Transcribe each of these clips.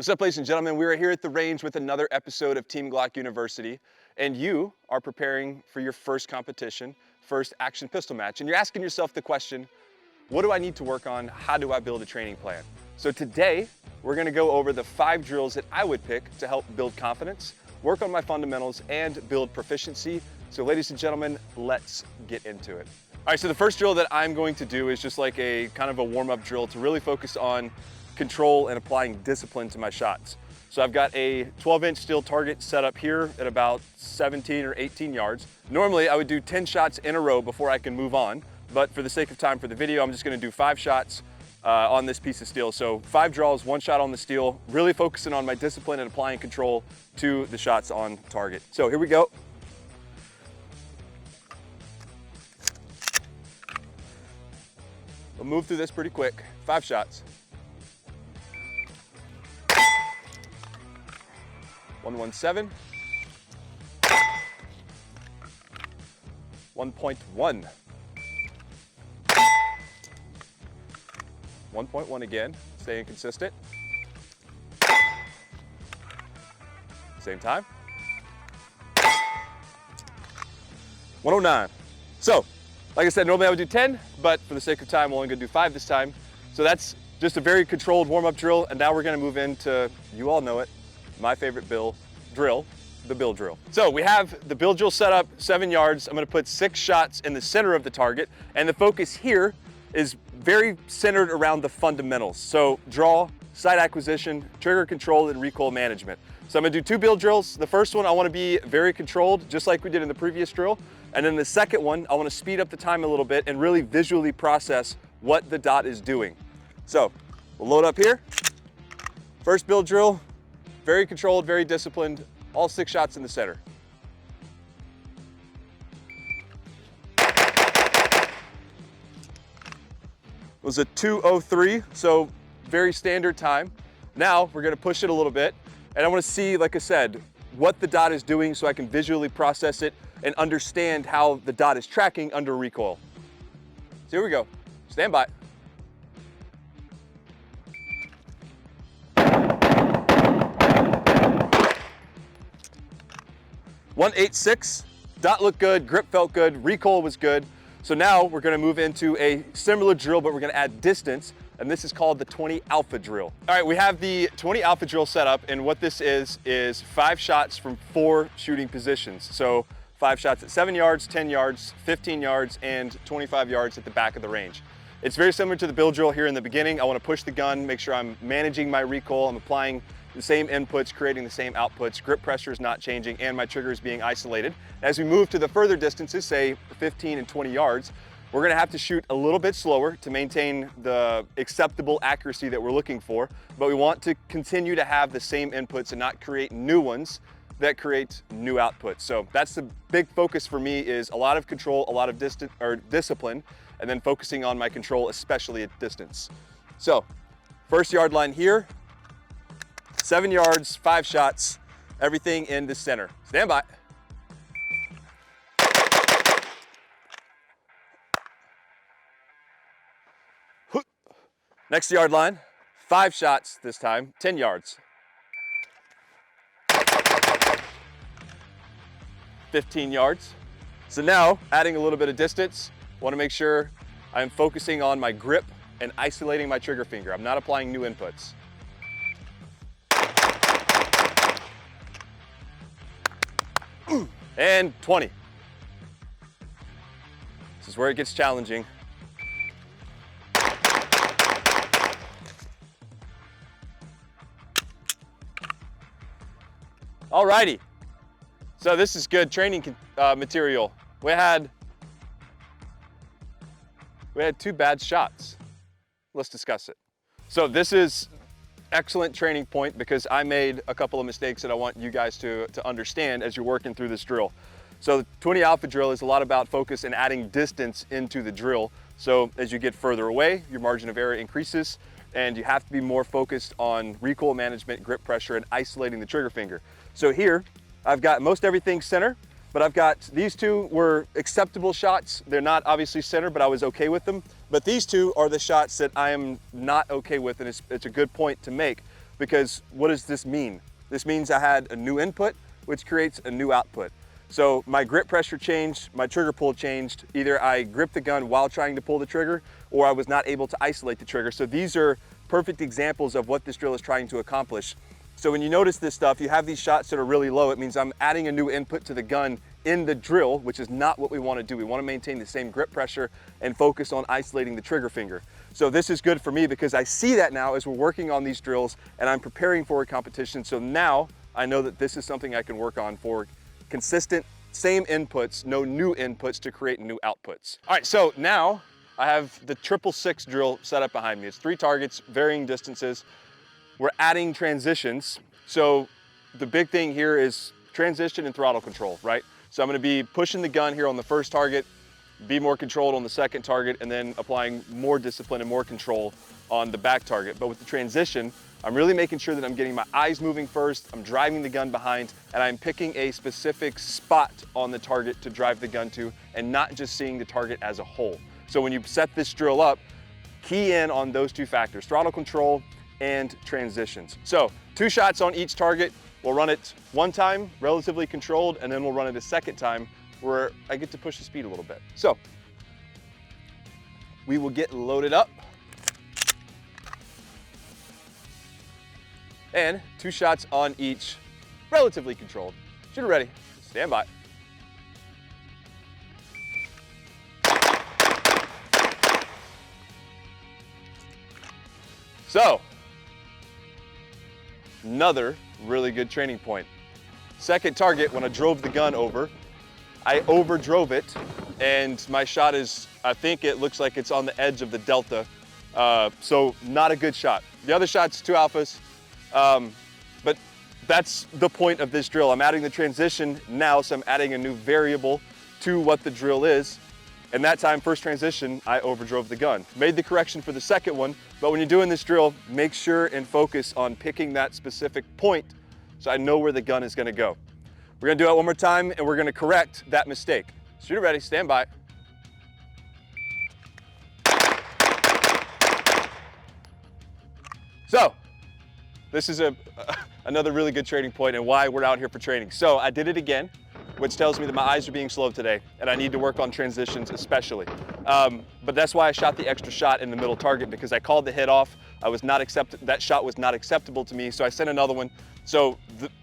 What's up, ladies and gentlemen? We are here at the range with another episode of Team Glock University, and you are preparing for your first competition, first action pistol match, and you're asking yourself the question, what do I need to work on? How do I build a training plan? So today, we're gonna go over the 5 drills that I would pick to help build confidence, work on my fundamentals, and build proficiency. So ladies and gentlemen, let's get into it. All right, so the first drill that I'm going to do is just like a kind of a warm-up drill to really focus on control and applying discipline to my shots. So I've got a 12-inch steel target set up here at about 17 or 18 yards. Normally I would do 10 shots in a row before I can move on, but for the sake of time for the video, I'm just gonna do 5 shots on this piece of steel. So 5 draws, 1 shot on the steel, really focusing on my discipline and applying control to the shots on target. So here we go. We'll move through this pretty quick. 5 shots. 117, 1.1, 1.1 again, staying consistent. Same time. 109. So, like I said, normally I would do 10, but for the sake of time, I'm only gonna do 5 this time. So that's just a very controlled warm-up drill, and now we're gonna move into, you all know it, my favorite drill, the bill drill. So we have the bill drill set up 7 yards. I'm gonna put 6 shots in the center of the target, and the focus here is very centered around the fundamentals. So draw, sight acquisition, trigger control, and recoil management. So I'm gonna do 2 bill drills. The first one, I wanna be very controlled, just like we did in the previous drill. And then the second one, I wanna speed up the time a little bit and really visually process what the dot is doing. So we'll load up here. First bill drill, very controlled, very disciplined, all 6 shots in the center. It was a 2:03, so very standard time. Now we're gonna push it a little bit, and I wanna see, like I said, what the dot is doing so I can visually process it and understand how the dot is tracking under recoil. So here we go, stand by. 186, dot looked good, grip felt good, recoil was good. So now we're gonna move into a similar drill, but we're gonna add distance, and this is called the 20 alpha drill. All right, we have the 20 alpha drill set up, and what this is 5 shots from 4 shooting positions. So 5 shots at 7 yards, 10 yards, 15 yards, and 25 yards at the back of the range. It's very similar to the bill drill here in the beginning. I wanna push the gun, make sure I'm managing my recoil, I'm applying the same inputs, creating the same outputs, grip pressure is not changing, and my trigger is being isolated. As we move to the further distances, say 15 and 20 yards, we're gonna have to shoot a little bit slower to maintain the acceptable accuracy that we're looking for, but we want to continue to have the same inputs and not create new ones that create new outputs. So that's the big focus for me, is a lot of control, a lot of discipline, and then focusing on my control, especially at distance. So first yard line here, 7 yards, 5 shots, everything in the center. Stand by. Next yard line, 5 shots this time, 10 yards. 15 yards. So now, adding a little bit of distance, I wanna make sure I'm focusing on my grip and isolating my trigger finger. I'm not applying new inputs. And 20. This is where it gets challenging. Alrighty, so this is good training material. We had 2 bad shots. Let's discuss it. So this is excellent training point because I made a couple of mistakes that I want you guys to understand as you're working through this drill. So the 20 alpha drill is a lot about focus and adding distance into the drill. So as you get further away, your margin of error increases, and you have to be more focused on recoil management, grip pressure, and isolating the trigger finger. So here, I've got most everything center, but I've got, these 2 were acceptable shots. They're not obviously center, but I was okay with them. But these 2 are the shots that I am not okay with, and it's a good point to make. because what does this mean? This means I had a new input, which creates a new output. So my grip pressure changed, my trigger pull changed. Either I gripped the gun while trying to pull the trigger, or I was not able to isolate the trigger. So these are perfect examples of what this drill is trying to accomplish. So when you notice this stuff, you have these shots that are really low, it means I'm adding a new input to the gun in the drill, which is not what we want to do. We want to maintain the same grip pressure and focus on isolating the trigger finger. So this is good for me because I see that now as we're working on these drills and I'm preparing for a competition. So now I know that this is something I can work on for consistent, same inputs, no new inputs to create new outputs. All right, so now I have the 666 drill set up behind me. It's 3 targets, varying distances. We're adding transitions. So the big thing here is transition and throttle control, right? So I'm gonna be pushing the gun here on the first target, be more controlled on the second target, and then applying more discipline and more control on the back target. But with the transition, I'm really making sure that I'm getting my eyes moving first, I'm driving the gun behind, and I'm picking a specific spot on the target to drive the gun to, and not just seeing the target as a whole. So when you set this drill up, key in on those 2 factors, throttle control and transitions. So 2 shots on each target. We'll run it 1 time, relatively controlled, and then we'll run it a second time where I get to push the speed a little bit. So we will get loaded up. And 2 shots on each, relatively controlled. Shooter ready, stand by. So, another really good training point. Second target, when I drove the gun over, I overdrove it, and my shot is, I think it looks like it's on the edge of the delta, so not a good shot. The other shot's 2 alphas, but that's the point of this drill. I'm adding the transition now, so I'm adding a new variable to what the drill is. And that time, first transition, I overdrove the gun. Made the correction for the second one, but when you're doing this drill, make sure and focus on picking that specific point so I know where the gun is gonna go. We're gonna do it one more time and we're gonna correct that mistake. Shooter ready, stand by. So, this is another really good training point and why we're out here for training. So I did it again, which tells me that my eyes are being slow today and I need to work on transitions especially. But that's why I shot the extra shot in the middle target, because I called the hit off. That shot was not acceptable to me, so I sent another one. So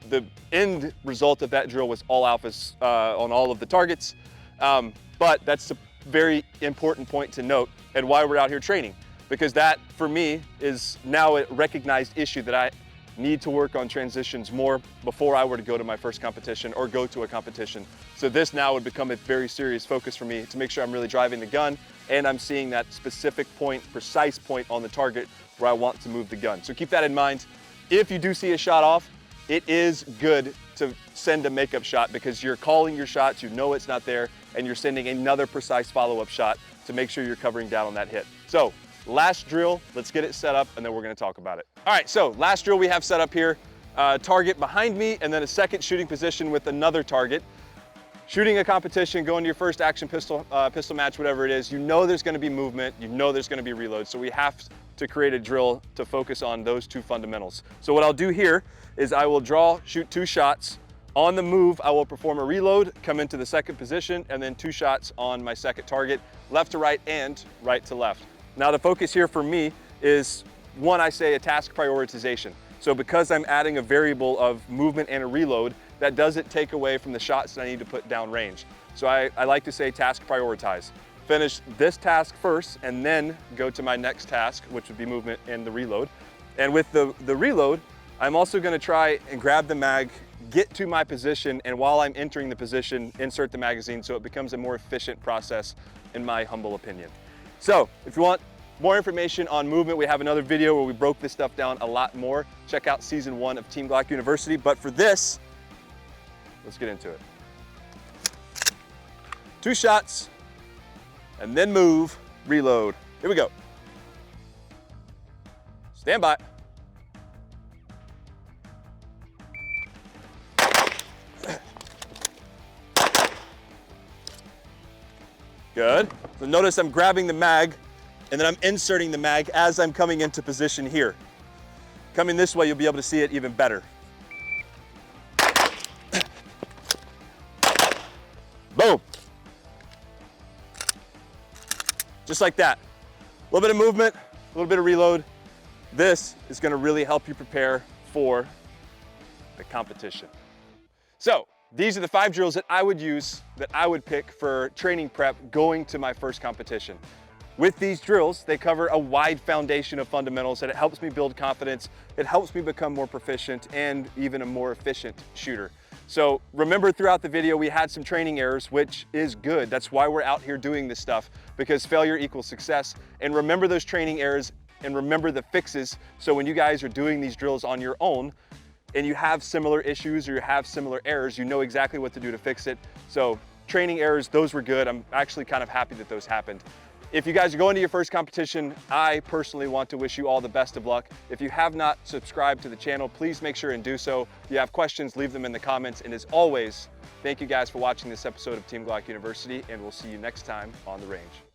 the end result of that drill was all alphas on all of the targets. But that's a very important point to note and why we're out here training, because that for me is now a recognized issue that I need to work on transitions more before I were to go to my first competition or go to a competition. So this now would become a very serious focus for me to make sure I'm really driving the gun and I'm seeing that specific point, precise point on the target where I want to move the gun. So keep that in mind. If you do see a shot off, it is good to send a makeup shot because you're calling your shots, you know it's not there, and you're sending another precise follow-up shot to make sure you're covering down on that hit. So last drill, let's get it set up and then we're gonna talk about it. All right, so last drill we have set up here, target behind me and then a second shooting position with another target. Shooting a competition, going to your first action pistol match, whatever it is, you know there's gonna be movement, you know there's gonna be reload, so we have to create a drill to focus on those 2 fundamentals. So what I'll do here is I will shoot 2 shots. On the move, I will perform a reload, come into the second position, and then 2 shots on my second target, left to right and right to left. Now the focus here for me is, one, I say a task prioritization. So because I'm adding a variable of movement and a reload, that doesn't take away from the shots that I need to put down range. So I like to say task prioritize. Finish this task first and then go to my next task, which would be movement and the reload. And with the reload, I'm also gonna try and grab the mag, get to my position, and while I'm entering the position, insert the magazine so it becomes a more efficient process, in my humble opinion. So if you want more information on movement, we have another video where we broke this stuff down a lot more. Check out season 1 of Team Glock University. But for this, let's get into it. 2 shots, and then move, reload. Here we go. Stand by. Good. So notice I'm grabbing the mag and then I'm inserting the mag as I'm coming into position here. Coming this way, you'll be able to see it even better. Boom. Just like that. A little bit of movement, a little bit of reload. This is gonna really help you prepare for the competition. So these are the 5 drills that I would use, that I would pick for training prep going to my first competition. With these drills, they cover a wide foundation of fundamentals, and it helps me build confidence. It helps me become more proficient and even a more efficient shooter. So remember, throughout the video, we had some training errors, which is good. That's why we're out here doing this stuff, because failure equals success. And remember those training errors and remember the fixes. So when you guys are doing these drills on your own and you have similar issues or you have similar errors, you know exactly what to do to fix it. So training errors, those were good. I'm actually kind of happy that those happened. If you guys are going to your first competition, I personally want to wish you all the best of luck. If you have not subscribed to the channel, please make sure and do so. If you have questions, leave them in the comments. And as always, thank you guys for watching this episode of Team Glock University, and we'll see you next time on the range.